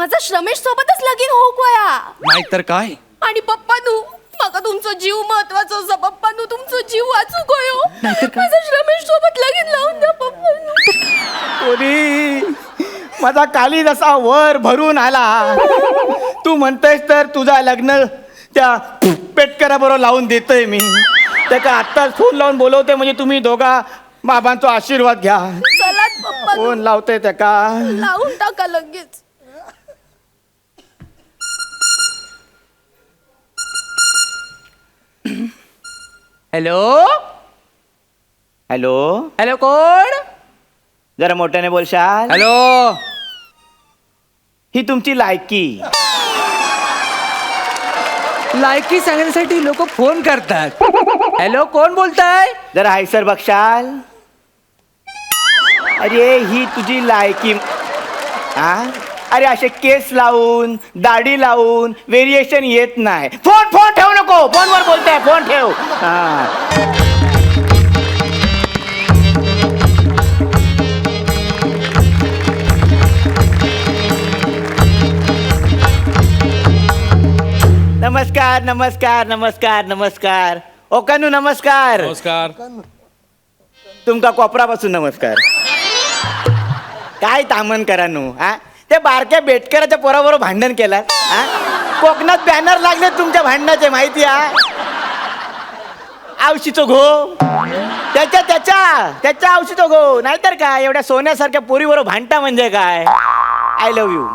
माझा श्रमेश सोबतच लगीन होऊक वया. नाहीतर काय. आणि पप्पानू माका तुमचा जीव महत्वाचा असा. पप्पानू तुमचा जीव वाचू गयो. माझा श्रमेश सोबत लगीन लावून द्या पप्पानू. पोरी माझा काली जसा वर भरून आला. तू म्हणतेस तर तुझा लग्न त्या पेटकरा बरोबर लावून देतोय मी. त्याका आत्ताच फोन लावून बोलवते म्हणजे तुम्ही दोघा बाबांचा आशीर्वाद घ्या. चला पप्पा फोन लावते त्याका. लावून टाका लगेच. हॅलो हॅलो हॅलो कोण. जरा मोठ्याने बोलशाल. हॅलो. ही तुमची लायकी. लायकी सांगण्यासाठी लोक फोन करतात. हॅलो कोण बोलताय. जरा हायसर बघशाल. अरे ही तुझी लायकी. हा अरे असे केस लावून दाढी लावून व्हेरिएशन येत नाही. फोन फोन ठेवू नको. फोनवर बोलताय. फोन ठेव. हा नमस्कार नमस्कार नमस्कार नमस्कार. ओकानू नमस्कार. नमस्कार. तुमका कोपरापासून नमस्कार. काय तामन करा नू. हा त्या बारक्या बेटकराच्या पोराबरोबर भांडण केलं. हा कोकणात बॅनर लागले तुमच्या भांडणाचे माहिती आहे. आवशीचो घो त्याच्या त्याच्या त्याच्या आवशीचो घो. नाहीतर काय एवढ्या सोन्यासारख्या पोरीबरोबर भांडता म्हणजे काय. I love you.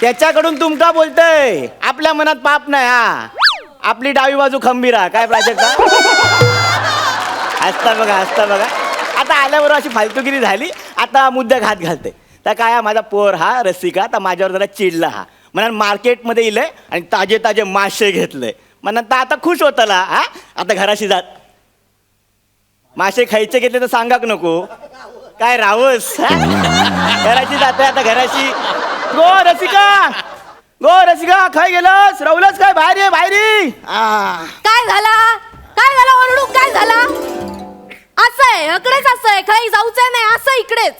त्याच्याकडून तुमका बोलतय. आपल्या मनात पाप नाही. हा आपली डावी बाजू खंबीरा. काय प्राजक्ता हसता बघा हसता बघा. आता आल्याबरोबर अशी फालतूगिरी झाली. आता मुद्दा घात घालते. तर काय माझा पोर हा रसिका आता माझ्यावर जरा चिडला. हा म्हणा मार्केटमध्ये इलंय आणि ताजे ताजे मासे घेतले. म्हणा आता खुश होताला. हा आता घराशी जात. मासे खायचे घेतले तर सांगाक नको. काय रावस. घराशी जाते आता घराशी. गो रसिका खाय गेलस. राहुलच काय बाहेर ये बाहेर ये. काय झाला ओरडू. काय झाला. असं आहे इकडेच. असं आहे काही जाऊचं नाही. असं इकडेच.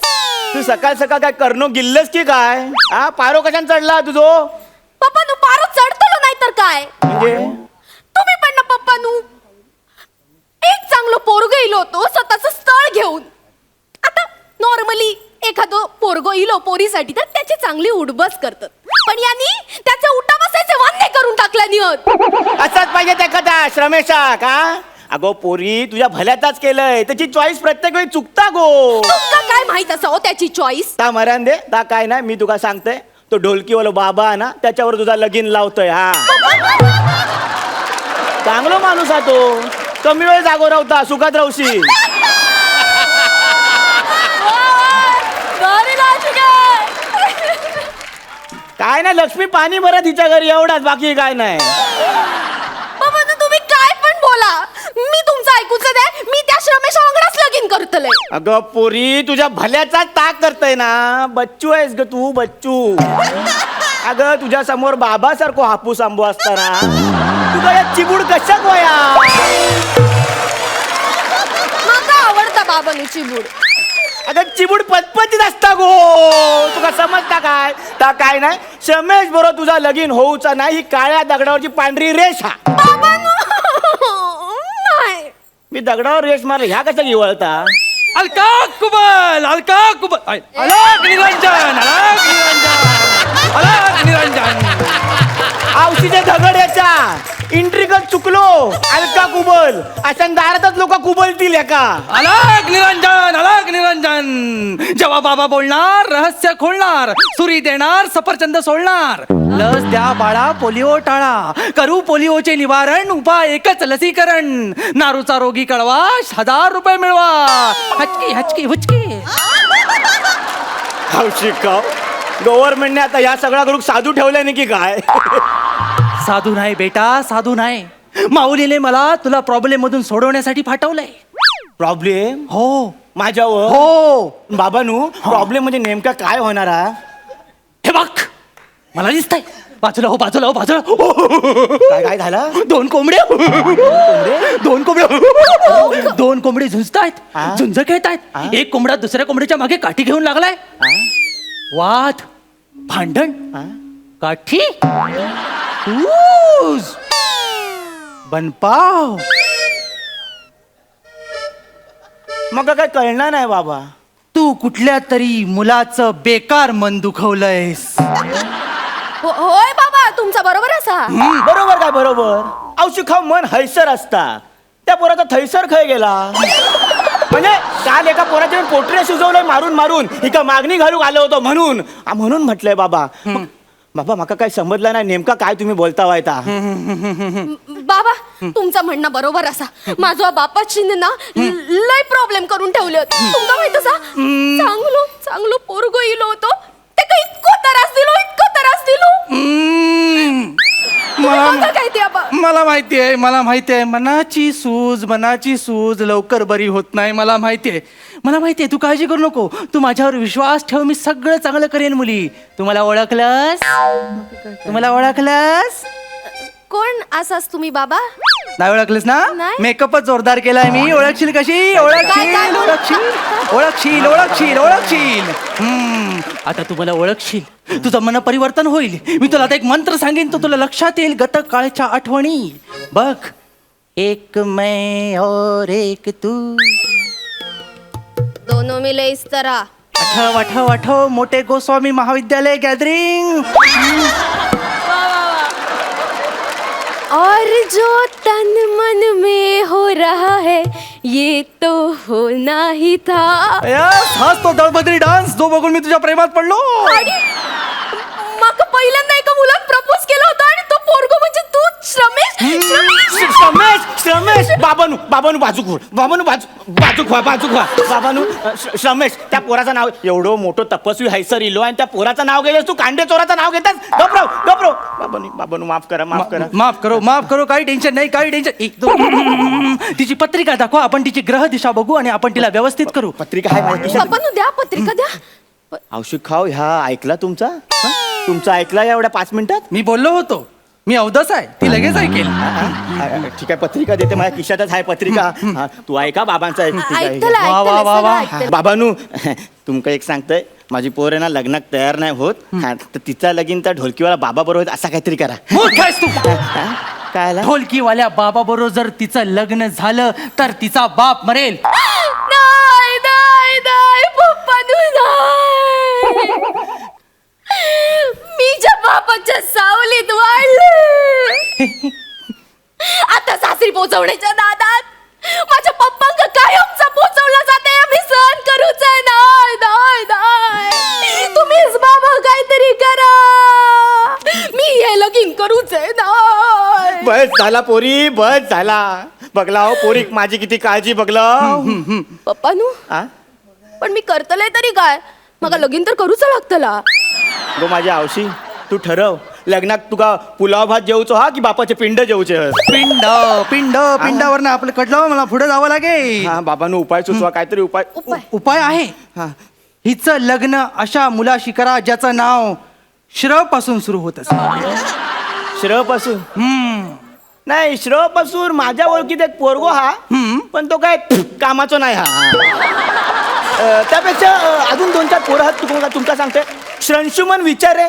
तू सकाळ सकाळ काय करणो गिल्लस की काय. हा पारो कशाने चढला तुझो. पप्पानू पारो चढतलो नाही तर काय. म्हणजे तुम्ही पण ना पप्पानू एक चांगलं पोरग इलो होतो स्वतःच स्थळ घेऊन. आता नॉर्मली एखादं पोरगो इलो पोरीसाठी तर त्याची चांगली उडबस करतात. पण यांनी त्याचे उठा बसायचे वांदे करून टाकल्यानी होत. असाच पाहिजे त्या कथा श्रमेशा का. अगो पोरी तुझ्या भल्याचाच केलंय. त्याची चॉईस प्रत्येक वेळी चुकता गो. तुमका काय माहित असं हो त्याची चॉईस. ता मरण दे. ता काय नाही मी तुका सांगते. तो ढोलकीवाला बाबा ना त्याच्यावर तुझा लगीन लावतोय. हा चांगलो माणूस हा तो. कमी वेळ जागो राहता सुखात राहशी. काय नाही लक्ष्मी पाणी भरत हिच्या घरी एवढाच. बाकी काय नाही. बाबा तुम्ही काय पण बोला. मी तुमचं ऐकूच दे. मी त्या श्रमेश वांगडाच लगीन करतले. अगं पोरी तुझ्या भल्याचा ताक करतय ना. बच्चू आहेस ग तू बच्चू. अगं तुझ्या समोर बाबासारखो हापूस आंबो असताना तुझा या चिबूड कशा गोया. मला आवडता बाबानी चिबूड. अगं चिबूड पचपचीत असता गो. तुका समजता काय. ता काय नाही श्रमेश बरोबर तुझा लगीन होऊचा नाही. ही काळ्या दगडावरची पांढरी रेष. हा नाही मी दगडावर रेष मारले. ह्या कशा घेवळता. अलका कुबल अलका कुबल. अलक निरंजन अलक निरंजन अलक निरंजन. आवशीचे दगड याच्या इंट्रिकल चुकलो. अलका कुबल अशा दारातच लोक कुबलतील एका. अलक निरंजन अलक निरंजन. जेव्हा बाबा बोलणार रहस्य खोलणार. सुरी देणार सफरचंद सोडणार. लस द्या बाळा पोलिओ टाळा. करू पोलिओचे निवारण. उपाय एकच लसीकरण. नारूचा रोगी कळवा 1000 रुपये मिळवा. हचकी हचकी हुचकी. हौशी का गव्हर्नमेंटने आता या सगळा ग्रुप साधू ठेवल्याने की काय. साधू नाही बेटा साधू नाही. माऊलीने मला तुला प्रॉब्लेम मधून सोडवण्यासाठी पाठवलंय. प्रॉब्लेम हो माझ्यावर. हो. बाबानू प्रॉब्लेम म्हणजे नेमका काय होणार हा. हे बघ मला दिसतंय. बाजूला हो बाजूला हो बाजूला हो. काय काय झालं? दोन कोंबड्या दोन कोंबड्या दोन कोंबडे झुंजतायत हा? झुंज खेळतायत. एक कोंबडा दुसऱ्या कोंबड्याच्या मागे काठी घेऊन लागलाय. वाद भांडण काठी ऊस, बनपाव. मग काय कळणार नाही बाबा. तू कुठल्या तरी मुलाचं बेकार मन दुखवलंयस. होय बाबा तुमचा बरोबर असा. बरोबर काय बरोबर. औषध खाऊ मन हैसर असता. त्या पोराचा थैसर खय गेला. म्हणजे काल एका पोराचे पोटरे शिजवलंय मारून मारून. इका मागणी घालूक आलो होतो म्हणून म्हणून म्हटलंय बाबा. बाबा माका काय समजलं नाही नेमका काय तुम्ही बोलता वायता. बाबा तुमचं म्हणणं बरोबर असा. माझ्या बापाची ना लय प्रॉब्लेम करून ठेवले होते. तुमका माहित असा चांगलो चांगलो पोरगो इलो होतो ते काही इतको त्रास दिलो. तुम्ही बघा काय ते आबा. मला माहिती आहे मनाची सूज लवकर बरी होत नाही. मला माहिती आहे तू काळजी करू नको. तू माझ्यावर विश्वास ठेव. मी सगळं चांगलं करेन मुली. तुम्हाला ओळखलंस कोण असाच तुम्ही बाबा? नाही ओळखलंस ना. नाही. मेकअपच जोरदार केलाय मी. ओळखशील कशी? ओळखशील. आता तू मला ओळखशील. तुझं मन परिवर्तन होईल. मी तुला आता एक मंत्र सांगेन तो तुला लक्षात येईल. गत काळच्या आठवणी बघ. एक मैं और एक तू. दोनों मिले इस तरह. आठव मोठे गोस्वामी महाविद्यालय गॅदरिंग. और जो तन मन में हो रहा है ये तो होना ही था. हाच तो दळबद्री डान्स जो बघून मी तुझ्या प्रेमात पडलो. आणि मग पहिल्यांदा एका मुलात प्रपोज केलं होतं आणि तो पोरगो म्हणजे तू श्रमेश बाबानू बाजू घोड. बाजू खा बाबानू. श्रमेश त्या पोराचं नाव एवढं मोठं तपस्वी हैसर इलो आणि त्या पोराचं नाव गेलं तू कांडे चोराचं नाव घेतात. गप्रो बाबानू माफ करा. माफ करो काही टेन्शन नाही. तिची पत्रिका दाखवा. आपण तिची ग्रह दिशा बघू आणि आपण तिला व्यवस्थित करू. पत्रिका आहे माझ्या खिशात. पप्पांनो द्या पत्रिका द्या. औषध खाऊ ह्या ऐकला तुमचा ऐकला या एवढ्या 5 मिनिटात. मी बोललो होतो मी अवधस आहे. ती लगेच ऐकेल. ठीक आहे पत्रिका देते माझ्या खिशातच आहे पत्रिका. हा, तू ऐका बाबांचा ऐक. ठीक आहे. ऐकतलं. बाबानू तुमका एक सांगतोय माझी पोर आहे ना लग्नात तयार नाही होत. हा, तर तिचा लगीन त्या ढोलकीवाला बाबा बरोबर असा काहीतरी करा. मूर्ख आहेस तू. काय आला? ढोलकीवाल्या बाबा बरोबर जर तिचं लग्न झालं तर तिचा बाप मरेल. नाही पप्पांनो नाही. मी ज्या बापाच्या सावलीत वाढले आता सासरी पोचवण्याच्या नादात माझ्या पप्पांका कायमचा पोचवला जाते. आम्ही सहन करूच आहे. नाही तुम्हीच बाबा काहीतरी करा. मी हे लगीन करूच आहे. नाही बस झाला पोरी बस झाला. बघला हो पोरी माझी किती काळजी बघला. पप्पानू पण मी करतलंय तरी काय. मग लगीन तर करूच लागतला. गो माझ्या आवशी तू ठरव लग्नात तुका पुलाव भात जेवचो हा की बापाचे पिंड जेवचे. पिंडावर आपलं कडलं मला पुढे जावं लागेल. हा बाबांनो उपाय सुचवा काहीतरी उपाय. उपाय आहे. हिचं लग्न अशा मुलाशी करा ज्याचं नाव श्र पासून सुरू होत असेल. श्र पासून नाही. श्र पासून माझ्या ओळखीत एक पोरगो हा पण तो काय कामाचो नाही. त्यापेक्षा अजून 2-4 पोरं आहेत तुमका सांगते. श्रंशुमन विचारे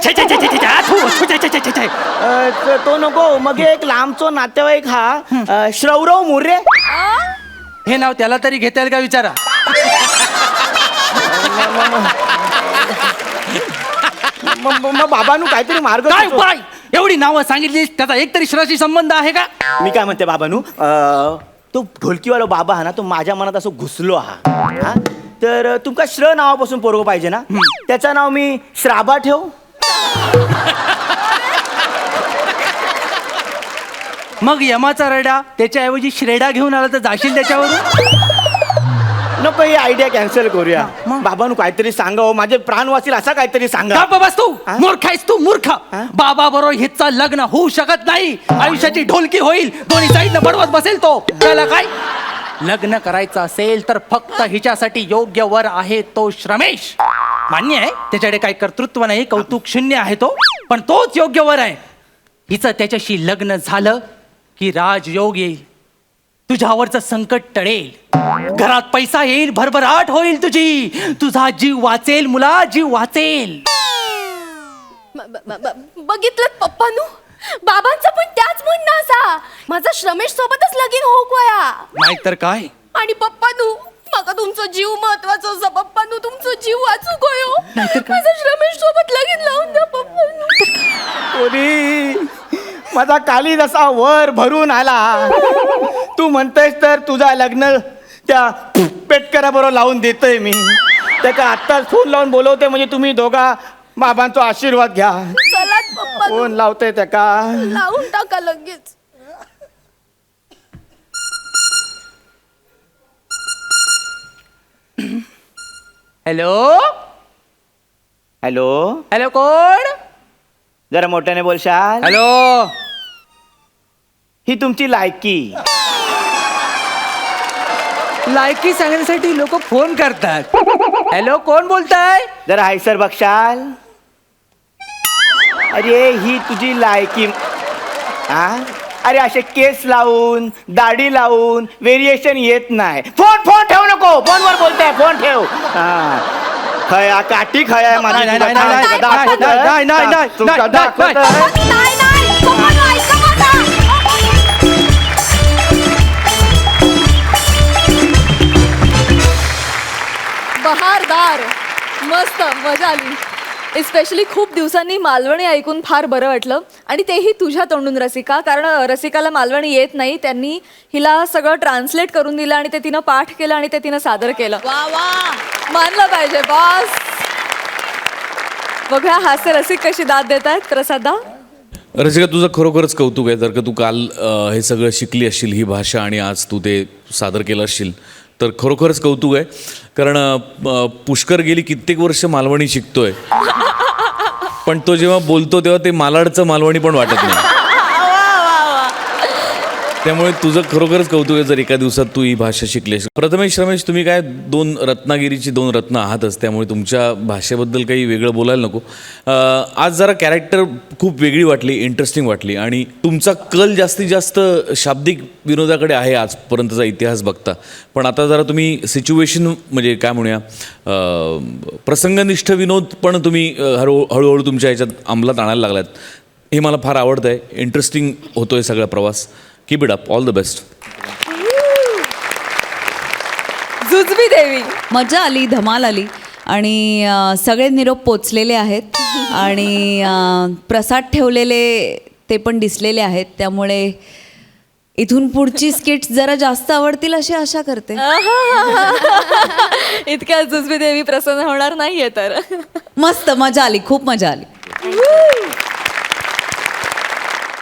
तो नको. मग एक लांबचो नातेवाईक हा श्रवराव मोरे. हे नाव त्याला तरी घेता येईल का विचारा. मग बाबांनो काहीतरी मार्ग काय सुचव. उपाय. एवढी नावं सांगितली त्याचा एकतरी श्राशी संबंध आहे का. मी काय म्हणते बाबांनो तो ढोलकीवाला बाबा हा ना तो माझ्या मनात असं घुसलो हा. तर तुमका श्र नावापासून पोरगो पाहिजे ना. त्याचं नाव मी श्राबा ठेव. मग यमाचा रडा त्याच्याऐवजी श्रेडा घेऊन आला तर जाशील त्याच्यावरून. नको ही आयडिया कॅन्सल करूया. बाबांनो काहीतरी सांगा हो. माझे प्राण वाचील असा काहीतरी सांगा. बस तू मूर्ख आहेस तू मूर्ख. बाबा बरोबर हिचं लग्न होऊ शकत नाही. आयुष्याची ढोलकी होईल. दोन्ही साईडनं बडवत बसेल तो. त्याला काय लग्न करायचं असेल तर फक्त हिच्यासाठी योग्य वर आहे तो श्रमेश. मान्य आहे त्याच्याकडे काही कर्तृत्व नाही. कौतुक शून्य आहे तो पण तोच योग्य वर आहे. हिचं त्याच्याशी लग्न झालं की राजयोग येईल, तुझ्यावरचं संकट टळेल, घरात पैसा येईल, भरभराट होईल तुझी, तुझा जीव वाचेल मुला, जीव वाचेल. बघितलं पप्पानू, बाबांचं पण त्याच म्हणणं असा, माझा श्रमेश सोबतच लगीन होऊ गोया. नाहीतर काय. आणि पप्पानू, मग तुमचा जीव महत्वाचा असा पप्पानू, तुमचा जीव वाचू गयो. माझा श्रमेश सोबत लगीन लावून द्या पप्पानू. पोरी, माझा काली जसा वर भरून आला. तू म्हणतेस तर तुझा लग्न त्या पेटकराबरोबर लावून देतोय मी. त्याचा आत्ताच फोन लावून बोलवते, म्हणजे तुम्ही दोघा बाबांचा आशीर्वाद घ्या. चला पप्पानू, फोन लावते त्याका. लावून टाका लगेच. हॅलो हॅलो, हॅलो, कोण? जरा मोठ्याने बोलशाल. हॅलो. ही तुमची लायकी. लायकी सांगण्यासाठी लोक फोन करतात. हॅलो, कोण बोलताय? जरा हायसर बघशाल. अरे ही तुझी लायकी. हा, अरे असे केस लावून, दाढी लावून व्हेरिएशन येत नाही. फोन फोन ठेवू नको, फोनवर बोलताय, फोन ठेव. हा, खया काठी खया माझी. नाही, नाही, नाही, नाही, नाही, दाखवतोय. नाही, नाही, नाही, तुला नाही, दाखवतोय. नाही नाही पप्पानू, ऐका माझं. बहारदार, मस्त, मजा आली. एस्पेशली खूप दिवसांनी मालवणी ऐकून फार बरं वाटलं, आणि तेही तुझ्या तोंडून रसिका, कारण रसिकाला मालवणी येत नाही. त्यांनी हिला सगळं ट्रान्सलेट करून दिलं आणि ते तिनं पाठ केलं आणि ते तिनं सादर केलं. वा वा, मानलं पाहिजे बॉस. बघा हास्य रसिक कशी दाद देत आहेत. प्रसादा, रसिका, तुझं खरोखरच कौतुक आहे. जर का तू काल हे सगळं शिकली असशील, ही भाषा, आणि आज तू ते सादर केलं असशील, तर खरोखरच कौतुक आहे. कारण पुष्कर गेली कित्येक वर्ष मालवणी शिकतोय, पण तो जेव्हा बोलतो तेव्हा ते मालाडचं मालवणी पण वाटत नाही. त्यामुळे तुझं खरोखरच कौतुक आहे जर एका दिवसात तू ही भाषा शिकलीस. प्रथमेश, रमेश, तुम्ही काय रत्नागिरीची दोन रत्न आहातच, त्यामुळे तुमच्या भाषेबद्दल काही वेगळं बोलायला नको. आज जरा कॅरेक्टर खूप वेगळी वाटली, इंटरेस्टिंग वाटली, आणि तुमचा कल जास्तीत जास्त शाब्दिक विनोदाकडे आहे आजपर्यंतचा इतिहास बघता. पण आता जरा तुम्ही सिच्युएशन, म्हणजे काय म्हणूया, प्रसंगनिष्ठ विनोद पण तुम्ही हळूहळू तुमच्या ह्याच्यात अंमलात आणायला लागलात. हे मला फार आवडतं आहे. इंटरेस्टिंग होतो आहे सगळा प्रवास. Keep it up. All the best. जुजबी देवी, मजा आली, धमाल आली, आणि सगळे निरोप पोचलेले आहेत, आणि प्रसाद ठेवलेले ते पण दिसलेले आहेत. त्यामुळे इथून पुढची स्किट्स जरा जास्त आवडतील अशी आशा करते. इतक्या जुजबी देवी प्रसन्न होणार नाहीये तर. मस्त मजा आली, खूप मजा आली.